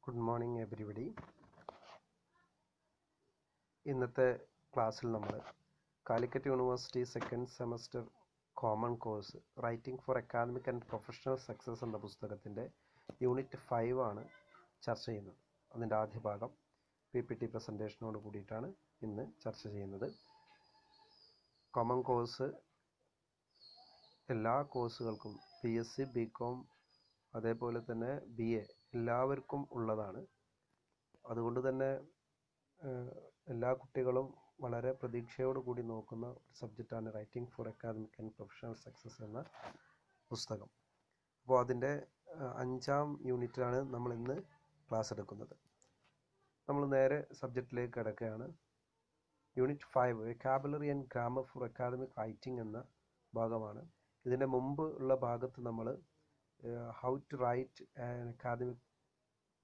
Good morning everybody. ഇന്നത്തെ ക്ലാസ്സിൽ നമ്മൾ Calicut university second semester common course writing for academic and professional success എന്ന പുസ്തകത്തിൻ്റെ യൂണിറ്റ് 5 ആണ് ചർച്ച ചെയ്യുന്നത്. അതിൻ്റെ ആദ്യ ഭാഗം PPT പ്രസൻറ്റേഷനോട് കൂടിയിട്ടാണ് ഇന്ന് ചർച്ച ചെയ്യുന്നത്. കോമൺ കോഴ്സ് എല്ലാ കോഴ്സുകൾക്കും PSc, BCom, അതേപോലെ തന്നെ BA എല്ലാവർക്കും ഉള്ളതാണ്. അതുകൊണ്ട് തന്നെ എല്ലാ കുട്ടികളും വളരെ പ്രതീക്ഷയോട് കൂടി നോക്കുന്ന ഒരു സബ്ജക്റ്റാണ് writing for academic and professional success എന്ന പുസ്തകം. അപ്പോൾ അതിൻ്റെ 5ാം യൂണിറ്റിലാണ് നമ്മൾ ഇന്ന് ക്ലാസ് എടുക്കുന്നത്. നമ്മൾ നേരെ സബ്ജക്റ്റിലേക്ക് കിടക്കുകയാണ്. Unit 5 vocabulary and grammar for academic writing എന്ന ഭാഗമാണ്. ഇതിൻ്റെ മുമ്പ് ഉള്ള ഭാഗത്ത് നമ്മൾ how to write an academic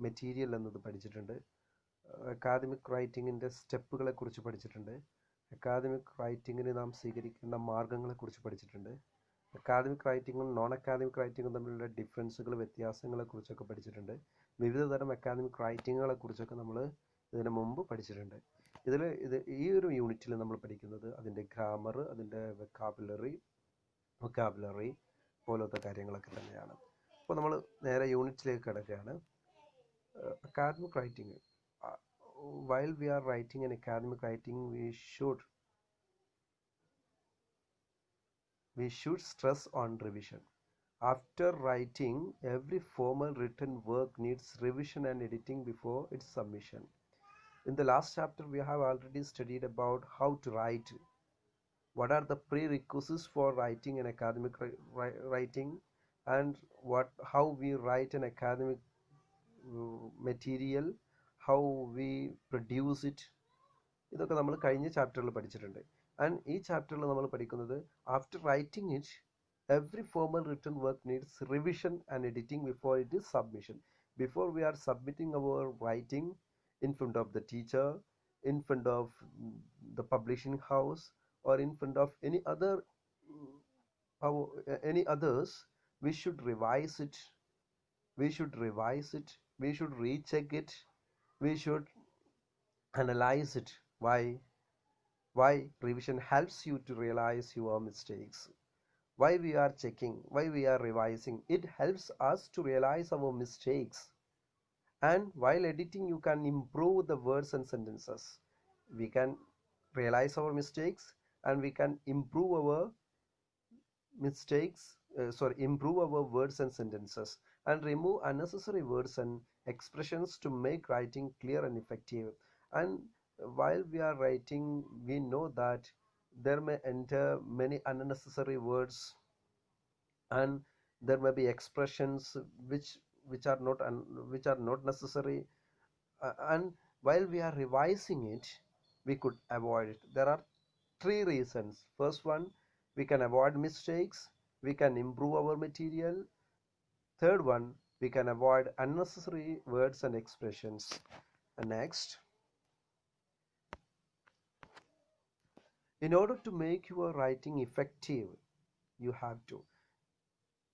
material എന്നത് പഠിച്ചിട്ടുണ്ട്. അക്കാദമിക് റൈറ്റിങ്ങിൻ്റെ സ്റ്റെപ്പുകളെക്കുറിച്ച് പഠിച്ചിട്ടുണ്ട്. അക്കാദമിക് റൈറ്റിങ്ങിന് നാം സ്വീകരിക്കേണ്ട മാർഗങ്ങളെക്കുറിച്ച് പഠിച്ചിട്ടുണ്ട്. അക്കാദമിക് റൈറ്റിങ്ങും നോൺ അക്കാദമിക് റൈറ്റിങ്ങും തമ്മിലുള്ള ഡിഫറൻസുകൾ, വ്യത്യാസങ്ങളെക്കുറിച്ചൊക്കെ പഠിച്ചിട്ടുണ്ട്. വിവിധ തരം അക്കാദമിക് റൈറ്റിങ്ങുകളെക്കുറിച്ചൊക്കെ നമ്മൾ ഇതിന് മുമ്പ് പഠിച്ചിട്ടുണ്ട്. ഈ ഒരു യൂണിറ്റിൽ നമ്മൾ പഠിക്കുന്നത് അതിൻ്റെ ഗ്രാമർ, അതിൻ്റെ വൊക്കാബുലറി പോലത്തെ കാര്യങ്ങളൊക്കെ തന്നെയാണ്. അപ്പോൾ നമ്മൾ നേരെ യൂണിറ്റിലേക്ക് കിടക്കുകയാണ്. Academic writing. While we are writing an academic writing, we should stress on revision. After writing, every formal written work needs revision and editing before its submission. In the last chapter, we have already studied about how to write. What are the prerequisites for writing an academic writing, and how we write an academic material, how we produce it. ഇതൊക്കെ നമ്മൾ കഴിഞ്ഞ ചാപ്റ്ററിൽ പഠിച്ചിട്ടുണ്ട്. And ഈ ചാപ്റ്ററിൽ നമ്മൾ പഠിക്കുന്നത് after writing it every formal written work needs revision and editing before it is submission. Before we are submitting our writing in front of the teacher, in front of the publishing house, or in front of any others, we should revise it, we should recheck it, we should analyze it. Why revision helps you to realize your mistakes. Why we are checking, why we are revising? It helps us to realize our mistakes. And while editing, you can improve the words and sentences. We can realize our mistakes and we can improve our words and sentences, and remove unnecessary words and expressions to make writing clear and effective. And while we are writing, we know that there may enter many unnecessary words, and there may be expressions which are not necessary, and while we are revising it, we could avoid it. There are 3 reasons. First one, we can avoid mistakes, we can improve our material. Third one, we can avoid unnecessary words and expressions. And next, in order to make your writing effective, you have to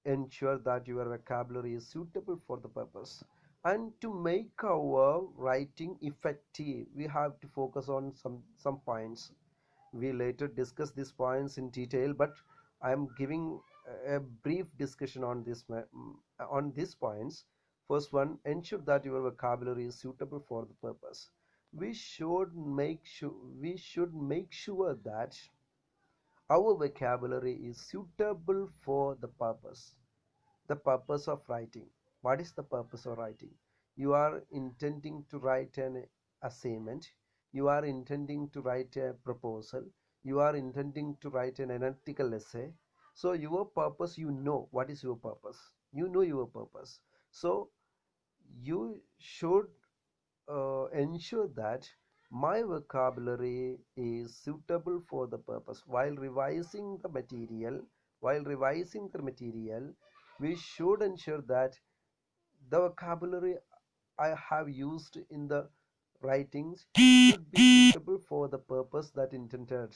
ensure that your vocabulary is suitable for the purpose. And to make our writing effective, we have to focus on some points. We later discuss these points in detail, but I am giving a brief discussion on these points. First one, ensure that your vocabulary is suitable for the purpose. We should make sure that our vocabulary is suitable for the purpose of writing. What is the purpose of writing? You are intending to write an assignment, you are intending to write a proposal, you are intending to write an analytical essay. So your purpose, you know what is your purpose, so you should ensure that my vocabulary is suitable for the purpose. While revising the material, we should ensure that the vocabulary I have used in the writings should be suitable for the purpose that intended.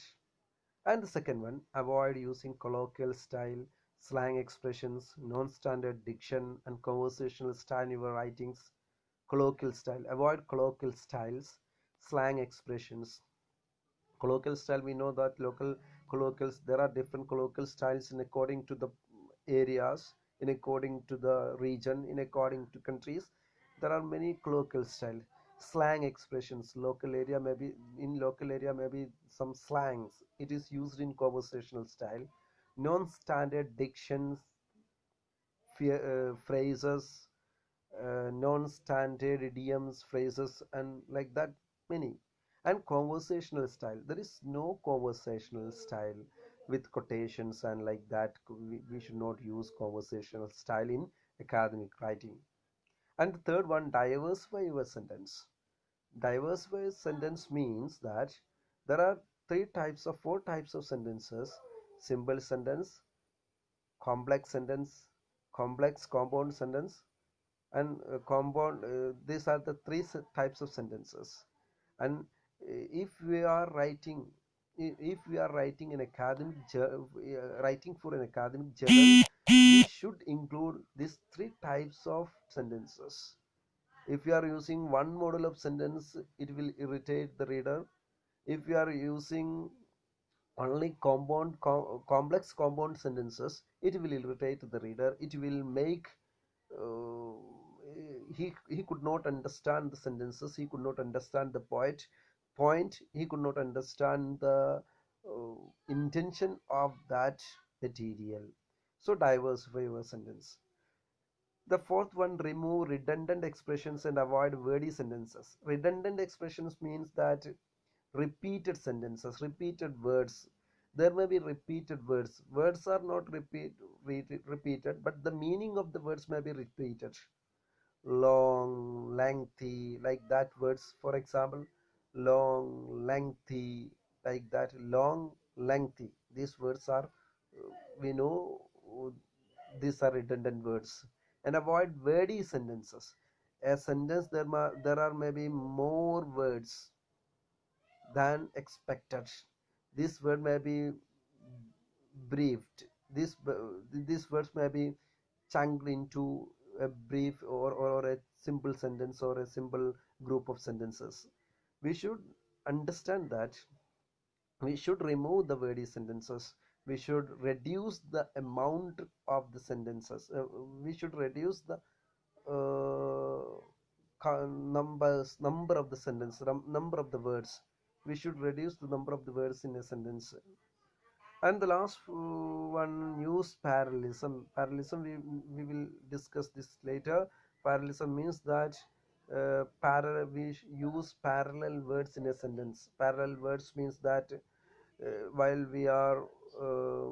And the second one, avoid using colloquial style, slang expressions, non-standard diction, and conversational style in your writings. Colloquial style. Avoid colloquial styles, slang expressions. Colloquial style, we know that local colloquials, there are different colloquial styles in according to the areas, in according to the region, in according to countries. There are many colloquial style. Slang expressions, local area, maybe in local area maybe some slangs, it is used in conversational style. Non-standard dictions, phrases, non-standard idioms, phrases, and like that many. And conversational style, there is no conversational style with quotations and like that. We should not use conversational style in academic writing. And the third one, diversify your sentence. Diversify sentence means that there are four types of sentences: simple sentence, complex sentence, complex compound sentence, and compound. These are the types of sentences. And if we are writing, if we are writing an academic writing for an academic journal, we should include these three types of sentences. If you are using one model of sentence, it will irritate the reader. If you are using only complex compound sentences, it will irritate the reader. It will make uh, he could not understand the sentences, he could not understand the point, he could not understand the intention of that material. So diversify your sentence. The fourth one, remove redundant expressions and avoid wordy sentences. Redundant expressions means that repeated sentences, repeated words. There may be repeated words. Words are not repeated, but the meaning of the words may be repeated. Long, lengthy, like that words. For example, long, lengthy, like that. Long, lengthy. These words are, we know, these are redundant words. And avoid wordy sentences. A sentence, there are maybe more words than expected. This word may be briefed. These words may be chunked into a brief, or a simple sentence, or a simple group of sentences. We should understand that we should remove the wordy sentences. We should reduce the amount of the sentences. We should reduce the uh, number of the sentence, number of the words. We should reduce the number of the words in a sentence. And the last one, use parallelism. Parallelism, we will discuss this later. Parallelism means that we use parallel words in a sentence. Parallel words means that while we are uh,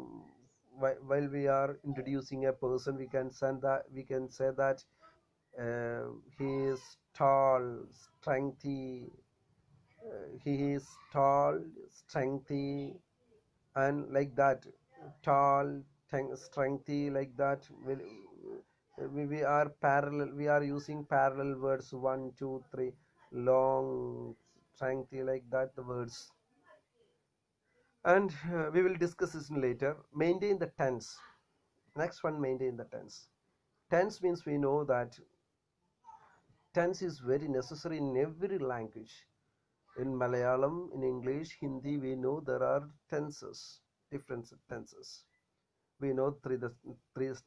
while we are introducing a person, we can say that he is tall, strengthy. He is tall, strengthy, and like that. Tall, strengthy, like that. We are parallel. We are using parallel words. One, two, three. Long, strengthy, like that. The words. And we will discuss this later. Maintain the tense. Next one, maintain the tense. Tense means we know that tense is very necessary in every language. In Malayalam, in English, Hindi, we know there are tenses, different tenses. We know three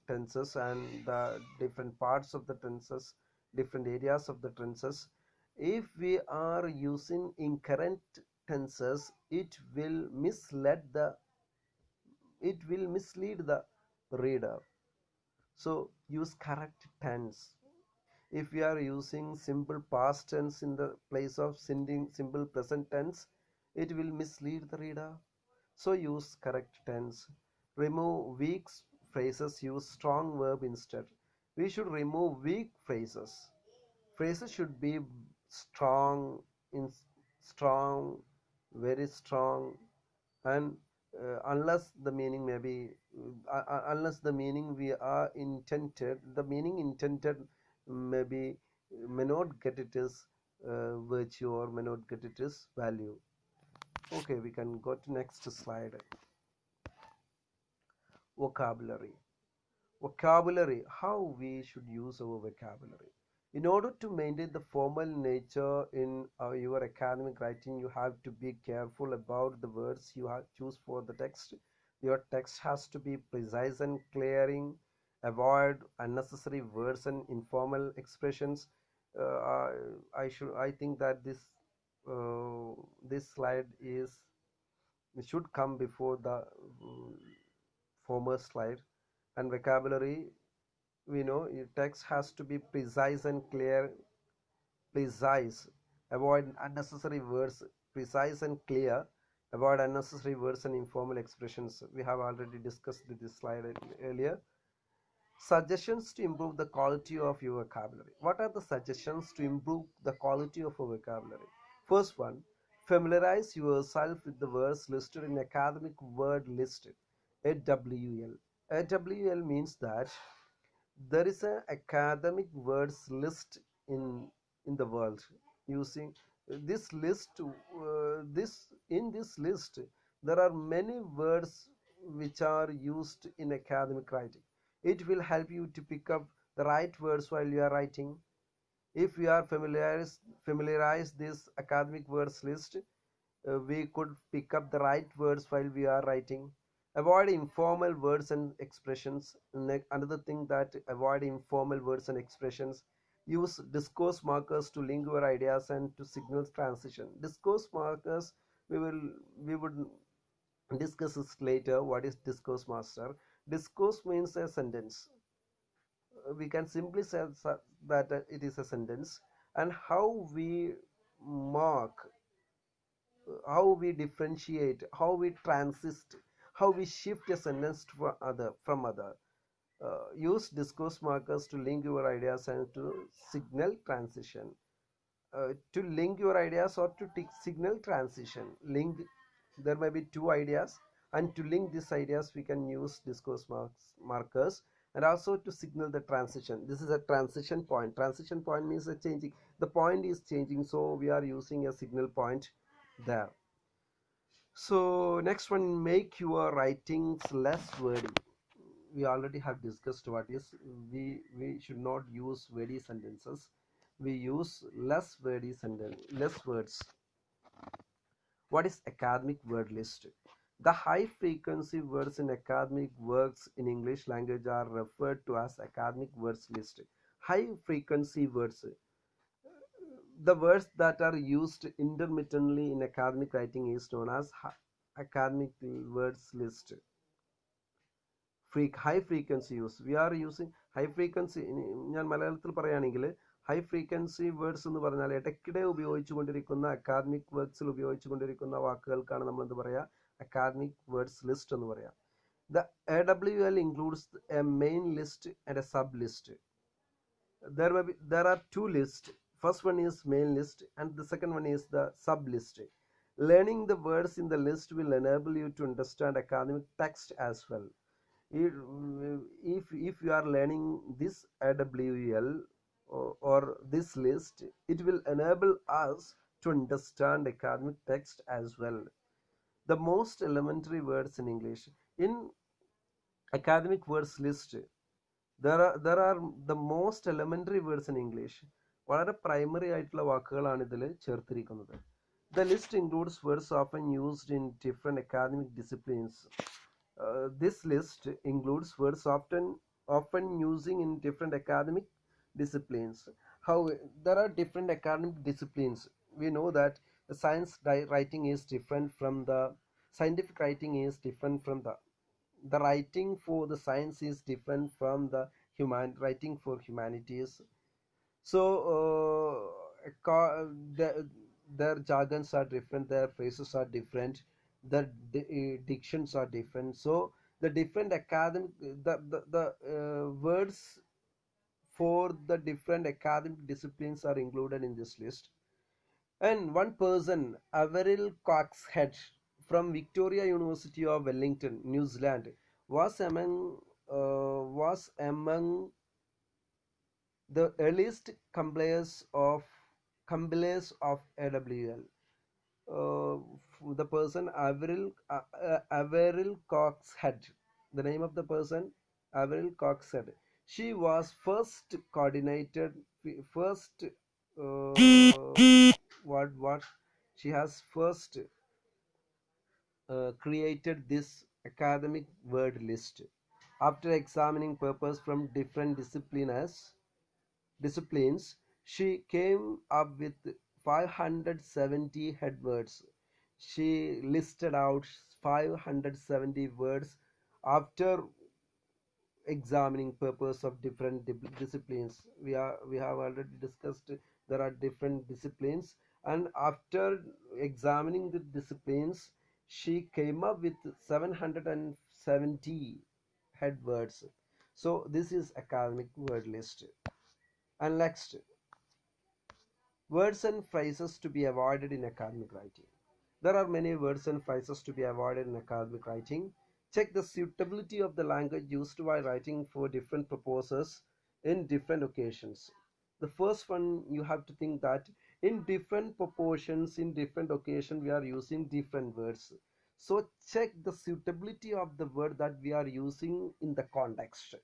tenses and the different parts of the tenses, different areas of the tenses. If we are using incorrect tenses, it will mislead the reader. So use correct tense. If we are using simple past tense in the place of simple present tense, it will mislead the reader. So use correct tense. Remove weak phrases, use strong verb instead. We should remove weak phrases. Phrases should be strong, in strong, very strong, and unless the meaning may be unless the meaning we are intended, the meaning intended maybe may not get it as virtue, or may not get it as value. Okay, we can go to next slide. Vocabulary. Vocabulary, how we should use our vocabulary. In order to maintain the formal nature in your academic writing, you have to be careful about the words you have choose for the text. Your text has to be precise and clearing. Avoid unnecessary words and informal expressions. I think that this slide is should come before the former slide. And vocabulary, we know your text has to be precise and clear. Precise, avoid unnecessary words. Precise and clear, avoid unnecessary words and informal expressions. We have already discussed this slide earlier. Suggestions to improve the quality of your vocabulary. What are the suggestions to improve the quality of your vocabulary? First one, familiarize yourself with the words listed in academic word list, AWL. AWL means that there is an academic words list in the world. Using this list, in this list there are many words which are used in academic writing. It will help you to pick up the right words while you are writing. If we are familiarize this academic words list, we could pick up the right words while we are writing. Avoid informal words and expressions. Another thing, that avoid informal words and expressions. Use discourse markers to link your ideas and to signal transition. Discourse markers, we would discuss this later. What is discourse master? Discourse means a sentence. We can simply say that it is a sentence. And how we mark, how we differentiate, how we transist, how we shift a sentence from other. Use discourse markers to link your ideas and to signal transition. To link your ideas or to signal transition. Link, there may be two ideas, and to link these ideas we can use discourse markers, and also to signal the transition. This is a transition point. Transition point means a changing, the point is changing, so we are using a signal point there. So next one, make your writings less wordy. We already have discussed what is, we should not use wordy sentences. We use less wordy sentence, less words. What is academic word list? The high frequency words in academic works in English language are referred to as academic words list. High frequency words, the words that are used intermittently in academic writing, is known as academic words list. High frequency use, we are using high frequency. ഞാൻ മലയാളത്തിൽ പറയുകയാണെങ്കിൽ high frequency words എന്ന് പറഞ്ഞാൽ ഇടയ്ക്കിടെ ഉപയോഗിച്ചുകൊണ്ടിരിക്കുന്ന academic വർക്ക്സിൽ ഉപയോഗിച്ചുകൊണ്ടിരിക്കുന്ന വാക്കുകൾക്കാണ് നമ്മൾ എന്ത് പറയുക, academic words list എന്ന് പറയാം. The AWL includes a main list and a sub list. There are two lists. First one is main list and the second one is the sub list. Learning the words in the list will enable you to understand academic text as well. If you are learning this AWL or this list, it will enable us to understand academic text as well. The most elementary words in English. In academic words list, there are the most elementary words in English. വളരെ primary ആയിട്ടുള്ള വാക്കുകളാണ് ഇതിൽ ചേർത്തിരിക്കുന്നത്. The list includes words often used in different academic disciplines. This list includes words often using in different academic disciplines. How there are different academic disciplines. We know that the science writing is different from the scientific writing is different from the writing for the science is different from the writing for humanities. So their jargons are different, their phrases are different, their dictions are different. So the different academic the words for the different academic disciplines are included in this list. And one person, Averil Coxhead from Victoria University of Wellington, New Zealand, was among the earliest compilers of AWL. The person Averil Coxhead, the name of the person Averil Coxhead. She was first coordinated, first what she has first created this academic word list after examining papers from different disciplines. She came up with 570 headwords. She listed out 570 words after examining purpose of different disciplines. We have already discussed there are different disciplines, and after examining the disciplines, she came up with 770 head words. So this is academic word list. And next, words and phrases to be avoided in academic writing. There are many words and phrases to be avoided in academic writing. Check the suitability of the language used while writing for different purposes in different occasions. The first one, you have to think that in different proportions, in different occasions, we are using different words. So check the suitability of the word that we are using in the context.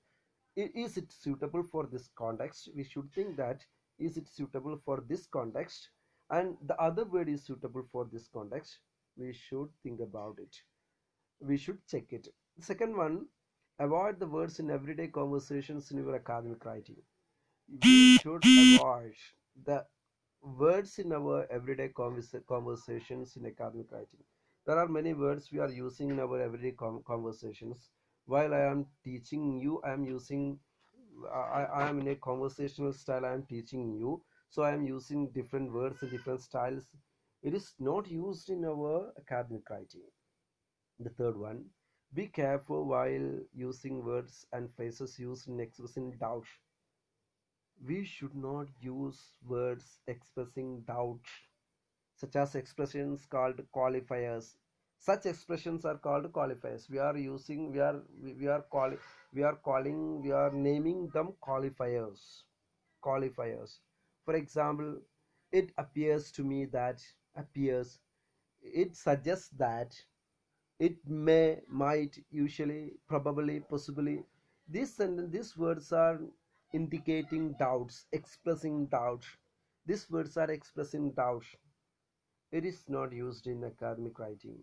Is it suitable for this context? We should think that, is it suitable for this context, and the other word is suitable for this context. We should think about it, we should check it. The second one, avoid the words in everyday conversations in your academic writing. We should avoid the words in our everyday conversations in academic writing. There are many words we are using in our everyday conversations. While I am teaching you, I am using, I am in a conversational style, I am teaching you, so I am using different words and different styles. It is not used in our academic writing. The third one, be careful while using words and phrases used in expressing doubt. We should not use words expressing doubt, such as expressions called qualifiers. Such expressions are called qualifiers. We are using, we are calling, we are naming them qualifiers. Qualifiers. For example, it appears to me that, appears. It suggests that, it may, might, usually, probably, possibly. These words are indicating doubts, expressing doubt. These words are expressing doubt. It is not used in academic writing.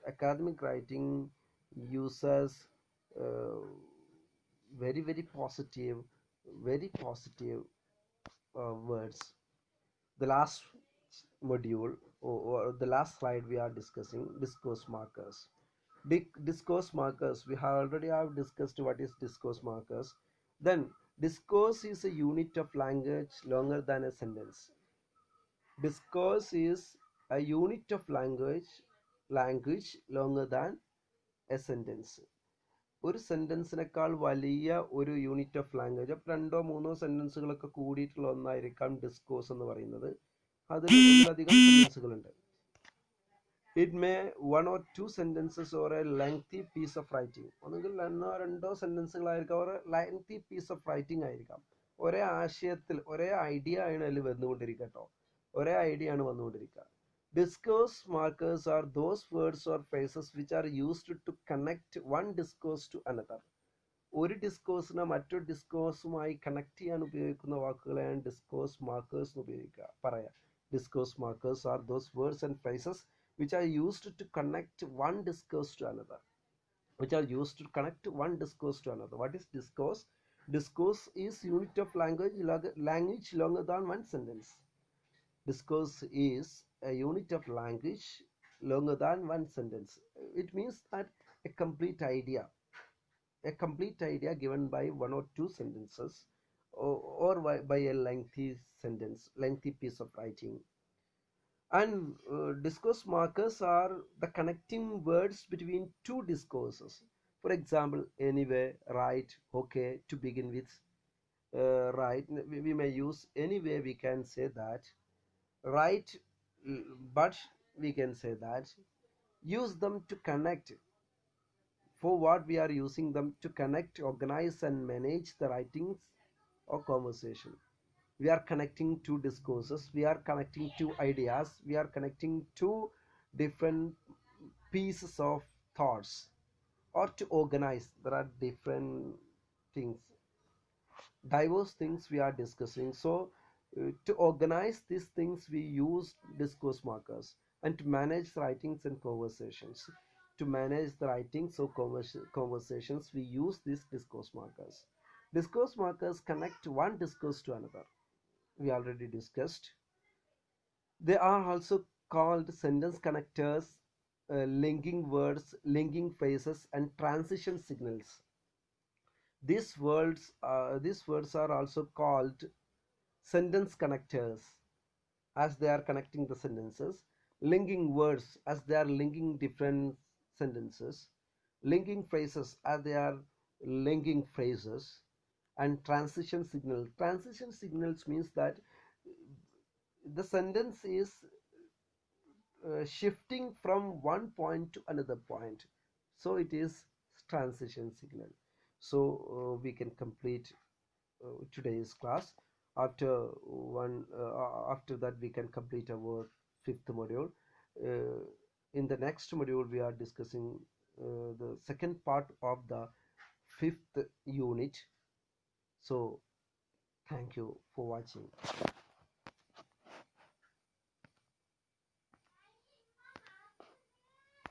Academic writing uses uh, very positive words. The last module, or the last slide, we are discussing discourse markers. Discourse markers, we have already have discussed what is discourse markers. Then, discourse is a unit of language longer than a sentence. Discourse is a unit of language longer than a sentence. ഒരു സെന്റൻസിനേക്കാൾ വലിയ ഒരു unit of language, അപ്പോൾ രണ്ടോ മൂന്നോ സെന്റൻസുകളൊക്കെ കൂടിയിട്ടുള്ള ഒന്നായിരിക്കാം discourse എന്ന് പറയുന്നത്. അതിൽ ഒന്നിലധികം സെന്റൻസുകളുണ്ട്. It may one or two sentences or a lengthy piece of writing. ഒന്നുകിൽ ഒന്നോ രണ്ടോ സെന്റൻസുകളായിരിക്കാം, ഒരു ലെങ്തി പീസ് ഓഫ് റൈറ്റിംഗ് ആയിരിക്കാം. ഒരേ ആശയത്തിൽ, ഒരേ ഐഡിയ ആണ് അതിൽ വന്നുകൊണ്ടിരിക്കുക കേട്ടോ. ഒരേ ഐഡിയ ആണ് വന്നുകൊണ്ടിരിക്കുക. Discourse markers are those words or phrases which are used to connect one discourse to another. ഒരു ഡിസ്കോഴ്സിനെ മറ്റൊരു ഡിസ്കോഴ്സുമായി കണക്ട് ചെയ്യാൻ ഉപയോഗിക്കുന്ന വാക്കുകളെയാണ് ഡിസ്കോഴ്സ് മാർക്കേഴ്സ് എന്ന് പറയാം. Discourse markers are those words and phrases which are used to connect one discourse to another. Which are used to connect one discourse to another. What is discourse? Discourse is unit of language longer than one sentence. Discourse is a unit of language longer than one sentence. It means that a complete idea given by one or two sentences, or by a lengthy piece of writing. And discourse markers are the connecting words between two discourses. For example, anyway, right, okay, to begin with. Right, we may use anyway, we can say that. Right, but we can say that. Use them to connect. For what we are using them to connect, organize, and manage the writings or conversation. We are connecting two discourses, we are connecting two ideas, we are connecting two different pieces of thoughts, or to organize. There are different things. diverse things we are discussing. So to organize these things we use discourse markers, and to manage writings and conversations, to manage the writings or conversations we use these discourse markers. Discourse markers connect one discourse to another, we already discussed. They are also called sentence connectors, linking words, linking phrases, and transition signals. These words are also called sentence connectors as they are connecting the sentences, linking words as they are linking different sentences, linking phrases as they are linking phrases, and transition signal. Transition signals means that the sentence is shifting from one point to another point, so it is transition signal. So we can complete today's class. After that we can complete our fifth module. uh, in the next module we are discussing the second part of the fifth unit. So thank you for watching.